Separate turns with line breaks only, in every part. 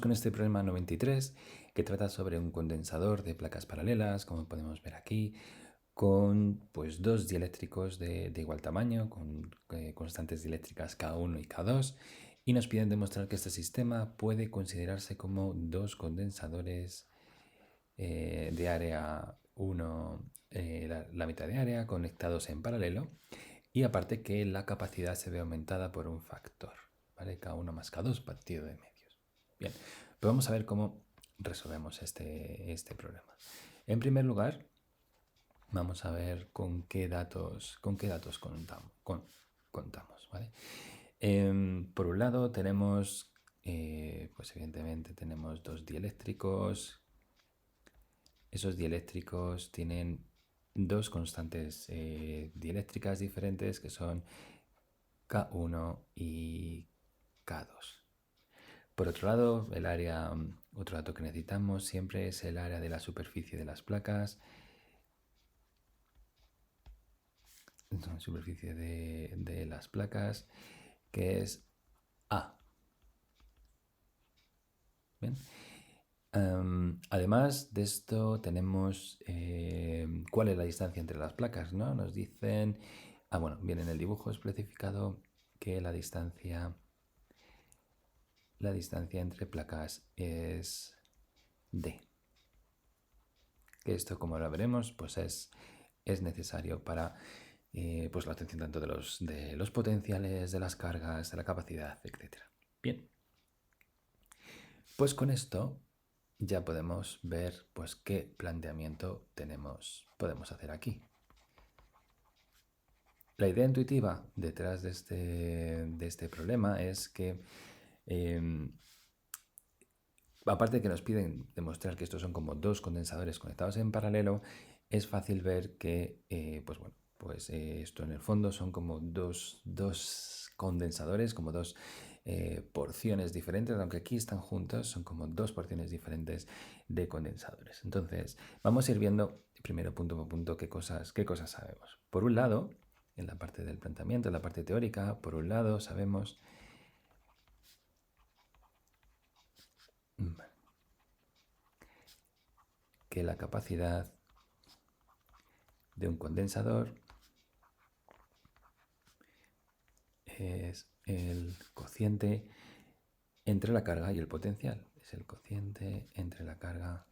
Con este problema 93 que trata sobre un condensador de placas paralelas, como podemos ver aquí, con pues, dos dieléctricos de igual tamaño, con constantes dieléctricas K1 y K2, y nos piden demostrar que este sistema puede considerarse como dos condensadores de área 1, la mitad de área, conectados en paralelo, y aparte que la capacidad se ve aumentada por un factor, ¿vale? K1 más K2 partido de medios. Bien, pues vamos a ver cómo resolvemos este problema. En primer lugar, vamos a ver con qué datos contamos, ¿vale? Por un lado tenemos, pues evidentemente tenemos dos dieléctricos. Esos dieléctricos tienen dos constantes dieléctricas diferentes que son K1 y K2. Por otro lado, otro dato que necesitamos siempre es el área de la superficie de las placas, la superficie de las placas, que es A. ¿Bien? Además de esto tenemos cuál es la distancia entre las placas, ¿no? Nos dicen, bueno, viene en el dibujo especificado que la distancia entre placas es D. Que esto, como lo veremos, pues es necesario para pues la obtención tanto de los potenciales, de las cargas, de la capacidad, etc. Bien, pues con esto ya podemos ver pues qué planteamiento podemos hacer aquí. La idea intuitiva detrás de este problema es que, aparte de que nos piden demostrar que estos son como dos condensadores conectados en paralelo, es fácil ver que, esto en el fondo son como dos condensadores, como dos porciones diferentes, aunque aquí están juntos, son como dos porciones diferentes de condensadores. Entonces, vamos a ir viendo primero punto por punto qué cosas sabemos. Por un lado, en la parte del planteamiento, en la parte teórica, por un lado sabemos que la capacidad de un condensador es el cociente entre la carga y el potencial. Es el cociente entre la carga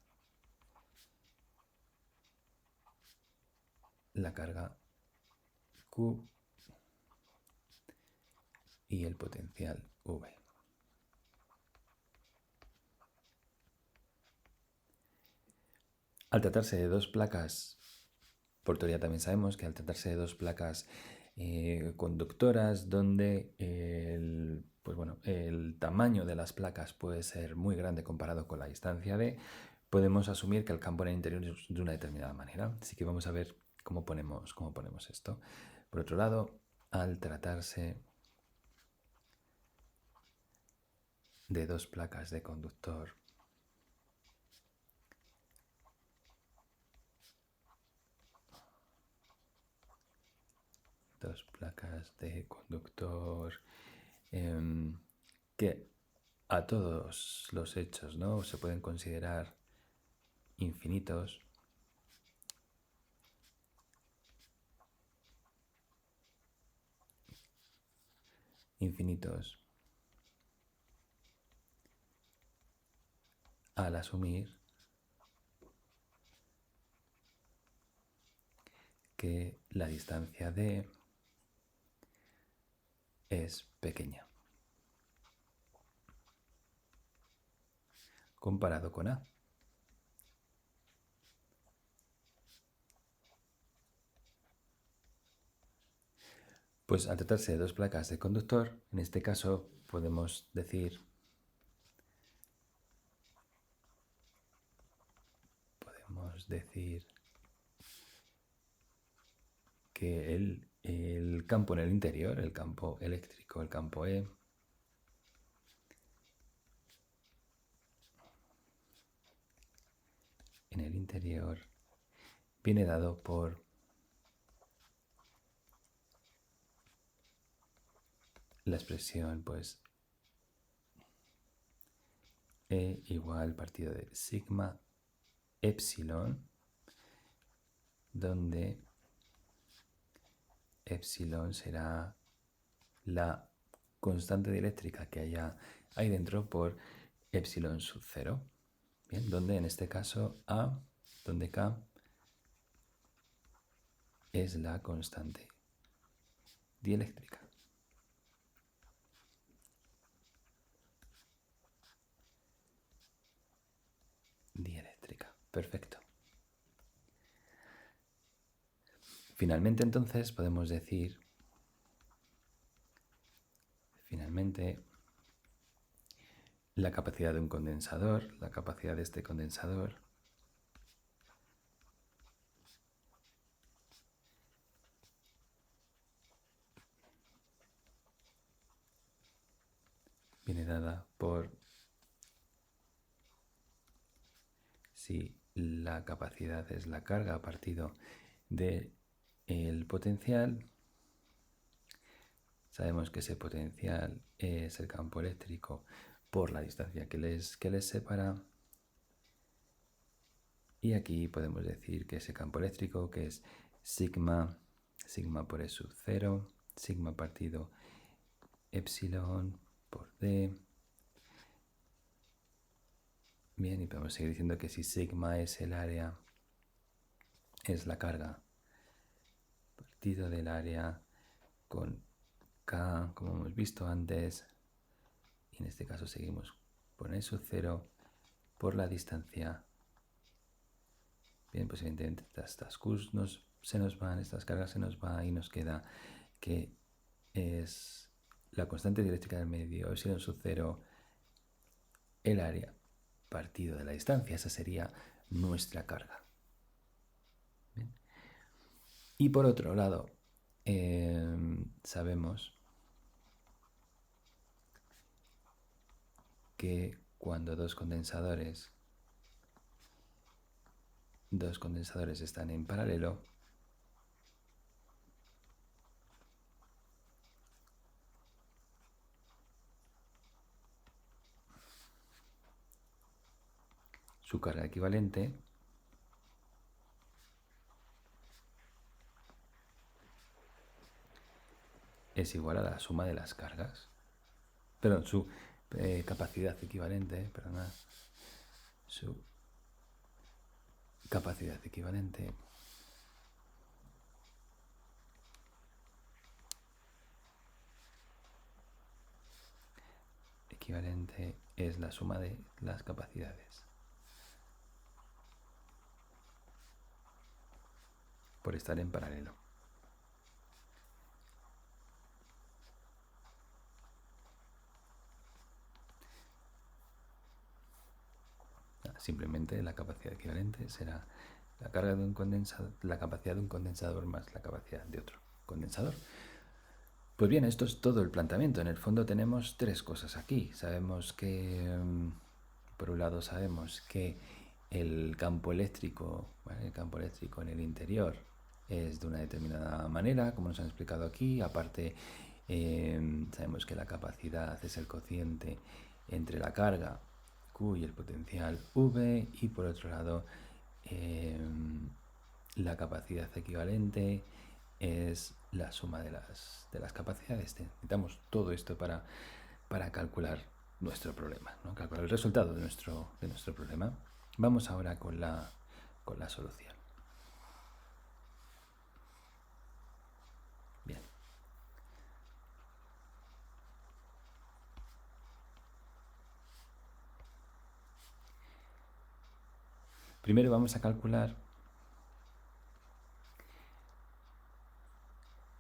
Q y el potencial V. Al tratarse de dos placas, por teoría también sabemos que al tratarse de dos placas conductoras donde el tamaño de las placas puede ser muy grande comparado con la distancia d, podemos asumir que el campo en el interior es de una determinada manera. Así que vamos a ver cómo ponemos esto. Por otro lado, al tratarse de dos placas de conductor que a todos los hechos, ¿no?, se pueden considerar infinitos. Al asumir que la distancia d es pequeña comparado con A. Pues al tratarse de dos placas de conductor, en este caso podemos decir que el campo en el interior, el campo eléctrico, el campo E, en el interior viene dado por la expresión, pues, E igual partido de sigma epsilon, donde epsilon será la constante dieléctrica que haya ahí dentro por epsilon sub 0. Bien, donde en este caso A, donde K es la constante dieléctrica. Dieléctrica, perfecto. Finalmente entonces podemos decir, la capacidad de un condensador, la capacidad de este condensador viene dada por si la capacidad es la carga a partido del potencial. Sabemos que ese potencial es el campo eléctrico por la distancia que les separa. Y aquí podemos decir que ese campo eléctrico, que es sigma por E sub 0, sigma partido epsilon por D. Bien, y podemos seguir diciendo que si sigma es el área, es la carga, partido del área con K, como hemos visto antes, y en este caso seguimos por E sub 0 por la distancia. Bien, pues evidentemente estas Qs se nos van, estas cargas se nos van y nos queda que es la constante dieléctrica del medio, epsilon sub 0, el área partido de la distancia. Esa sería nuestra carga. Bien. Y por otro lado, sabemos que cuando dos condensadores están en paralelo, su carga equivalente es igual a la suma de las cargas. Perdón, su capacidad equivalente, su capacidad equivalente es la suma de las capacidades por estar en paralelo. Simplemente la capacidad equivalente será la carga de un condensador, la capacidad de un condensador más la capacidad de otro condensador. Pues bien, esto es todo el planteamiento. En el fondo tenemos tres cosas aquí. Sabemos que, por un lado, sabemos que el campo eléctrico, ¿vale? El campo eléctrico en el interior es de una determinada manera, como nos han explicado aquí. Aparte, sabemos que la capacidad es el cociente entre la carga Q y el potencial V. Y por otro lado, la capacidad equivalente es la suma de las capacidades. Necesitamos todo esto para calcular nuestro problema, ¿no? Calcular el resultado de nuestro problema. Vamos ahora con la solución. Bien. Primero vamos a calcular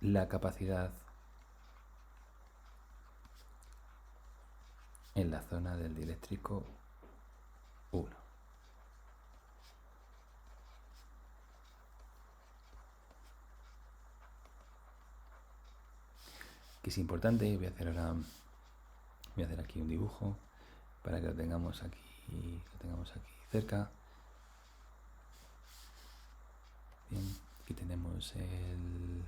la capacidad en la zona del dieléctrico 1. Que es importante, voy a hacer aquí un dibujo para que lo tengamos aquí cerca. Bien, aquí tenemos el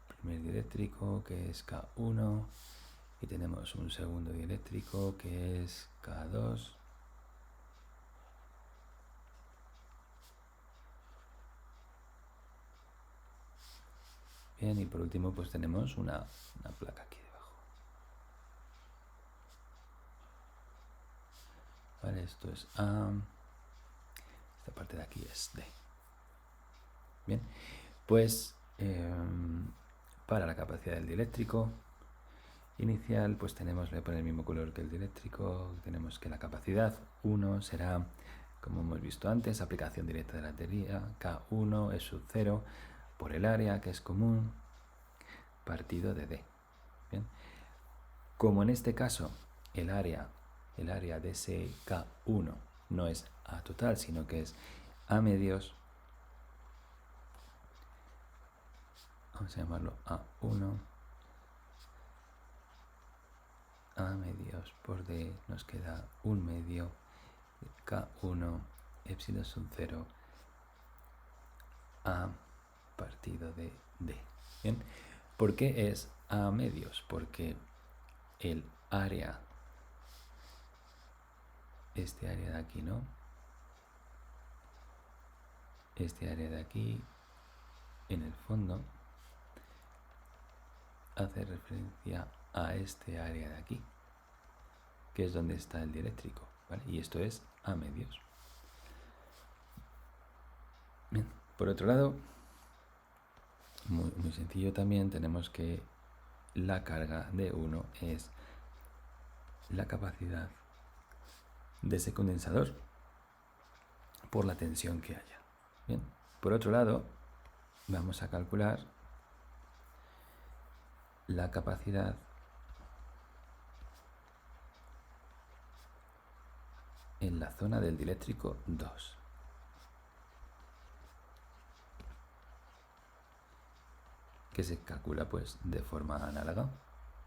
primer dieléctrico, que es K1, y tenemos un segundo dieléctrico que es K2. Bien, y por último pues tenemos una placa aquí debajo. Vale, esto es A. Esta parte de aquí es D. Bien, pues para la capacidad del dieléctrico inicial pues tenemos, voy a poner el mismo color que el dieléctrico, tenemos que la capacidad 1 será, como hemos visto antes, aplicación directa de la teoría, K1 es sub 0 por el área que es común partido de D. Bien, como en este caso el área de ese K1 no es A total, sino que es A medios, vamos a llamarlo A1, A medios por D, nos queda 1 medio K1 epsilon sub 0 A partido de D. Bien, ¿por qué es A medios? Porque el área, este área de aquí, ¿no? Este área de aquí, en el fondo, hace referencia a este área de aquí, que es donde está el dieléctrico, ¿vale? Y esto es A medios. Bien, por otro lado, muy sencillo también, tenemos que la carga de 1 es la capacidad de ese condensador por la tensión que haya. Bien, por otro lado, vamos a calcular la capacidad en la zona del dieléctrico 2. Que se calcula pues de forma análoga.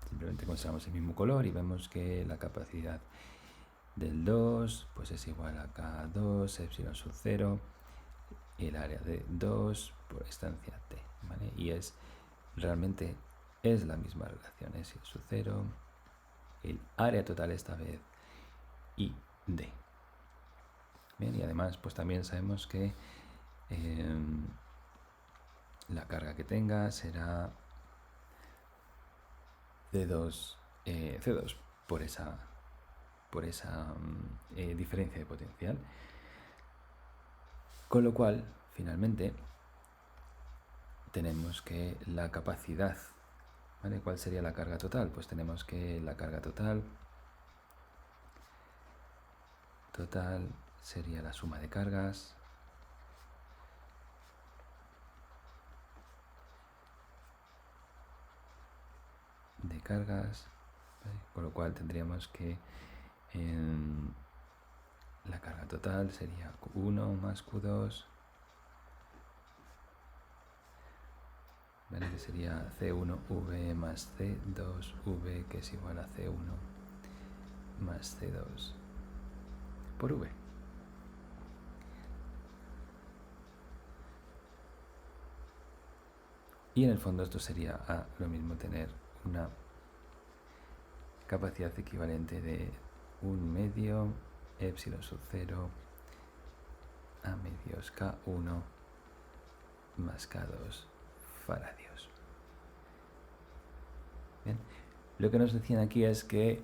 Simplemente conservamos el mismo color y vemos que la capacidad del 2 pues es igual a K2 epsilon sub 0 y el área de 2 por estancia T, ¿vale? Y realmente es la misma relación, es sub 0, el área total esta vez y D. Bien, y además pues también sabemos que la carga que tenga será C2 por esa diferencia de potencial. Con lo cual, finalmente, tenemos que la capacidad, ¿vale? ¿Cuál sería la carga total? Pues tenemos que la carga total sería la suma de cargas ¿vale? Con lo cual tendríamos que la carga total sería Q1 más Q2, ¿vale? Que sería C1V más C2V, que es igual a C1 más C2 por V. Y en el fondo esto sería lo mismo tener una capacidad equivalente de 1 medio epsilon sub 0 a medios K1 más K2 faradios. Bien. Lo que nos decían aquí es que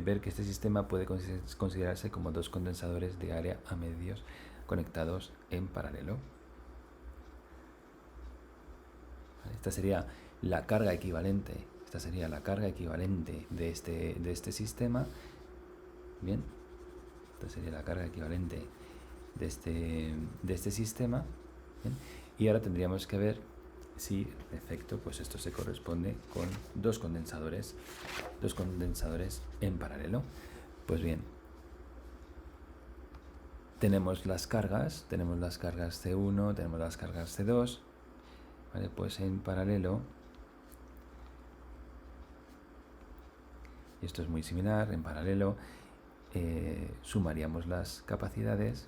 ver que este sistema puede considerarse como dos condensadores de área a medios conectados en paralelo. Esta sería la carga equivalente. Esta sería la carga equivalente de este sistema. Bien, esta sería la carga equivalente de este sistema. Bien. Y ahora tendríamos que ver si en efecto pues esto se corresponde con dos condensadores en paralelo. Pues bien, tenemos las cargas C1, tenemos las cargas C2, ¿vale? Pues en paralelo, y esto es muy similar, en paralelo sumaríamos las capacidades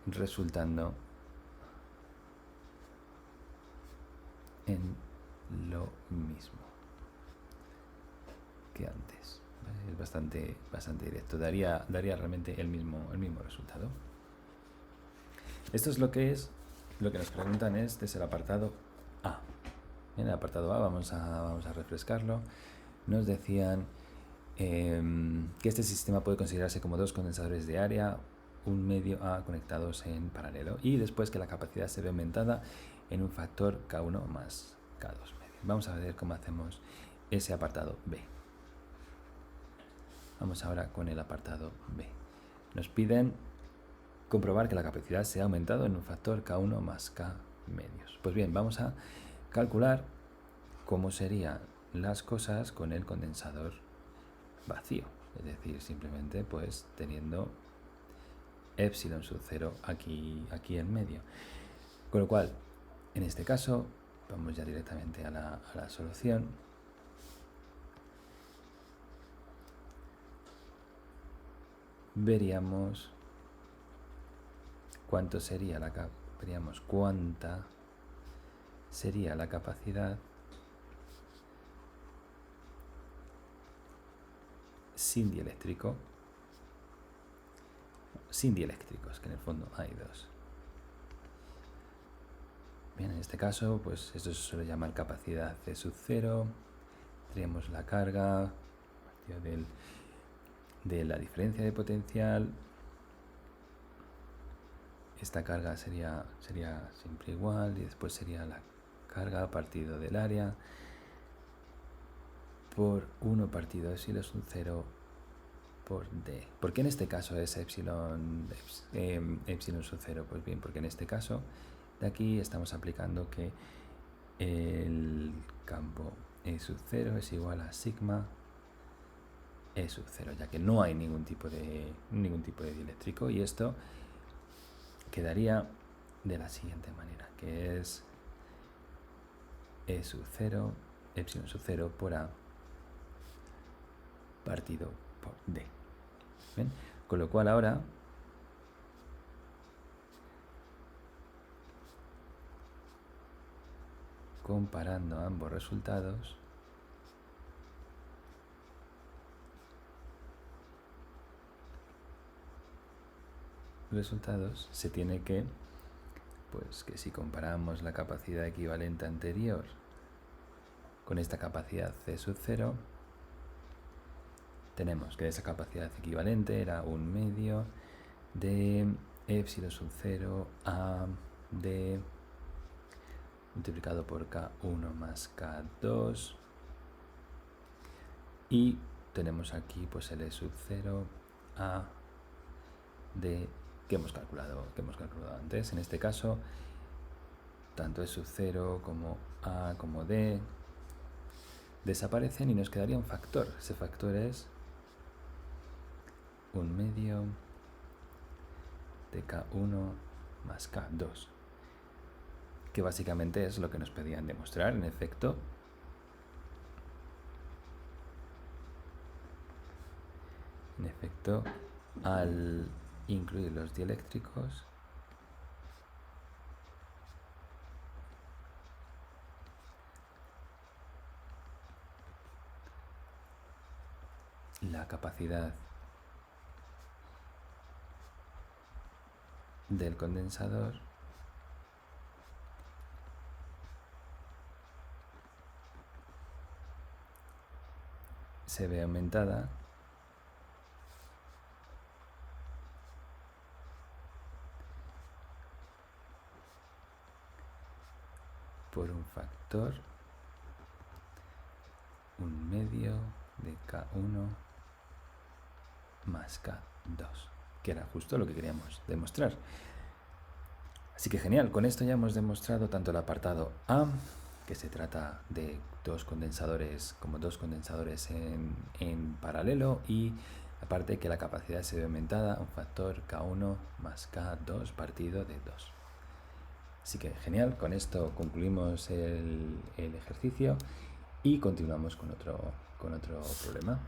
resultando en lo mismo que antes. Es bastante directo, daría realmente el mismo resultado. Esto es lo que nos preguntan es desde el apartado A. En el apartado A vamos a refrescarlo. Nos decían que este sistema puede considerarse como dos condensadores de área, un medio A conectados en paralelo, y después que la capacidad se ve aumentada en un factor K1 más K2 medio. Vamos a ver cómo hacemos ese apartado B. Vamos ahora con el apartado B. Nos piden comprobar que la capacidad se ha aumentado en un factor K1 más K medios. Pues bien, vamos a calcular cómo serían las cosas con el condensador vacío. Es decir, simplemente pues teniendo epsilon sub 0 aquí en medio. Con lo cual, en este caso, vamos ya directamente a la solución. Veríamos cuánta sería la capacidad sin dieléctricos, que en el fondo hay dos. Bien, en este caso, pues esto se suele llamar capacidad C sub 0. Tendríamos la carga a partir de la diferencia de potencial. Esta carga sería siempre igual, y después sería la carga partido del área por 1 partido epsilon sub 0 por D. ¿Por qué en este caso es epsilon sub 0? Pues bien, porque en este caso de aquí estamos aplicando que el campo E sub 0 es igual a sigma E sub 0, ya que no hay ningún tipo de dieléctrico, y esto quedaría de la siguiente manera, que es E sub 0, epsilon sub 0 por A partido por D. ¿Bien? Con lo cual ahora comparando ambos resultados, se tiene que, pues que si comparamos la capacidad equivalente anterior con esta capacidad C sub 0, tenemos que esa capacidad equivalente era un medio de epsilon sub 0 a D multiplicado por K1 más K2, y tenemos aquí pues el E sub 0 a D que hemos calculado antes. En este caso, tanto E sub 0 como A como D desaparecen y nos quedaría un factor. Ese factor es un medio de K1 más K2, que básicamente es lo que nos pedían demostrar. En efecto, al incluir los dieléctricos, la capacidad del condensador se ve aumentada por un factor un medio de K1 más K2, que era justo lo que queríamos demostrar. Así que genial, con esto ya hemos demostrado tanto el apartado A, que se trata de dos condensadores en paralelo, y aparte que la capacidad se ve aumentada a un factor K1 más K2 partido de 2. Así que genial, con esto concluimos el ejercicio y continuamos con otro problema.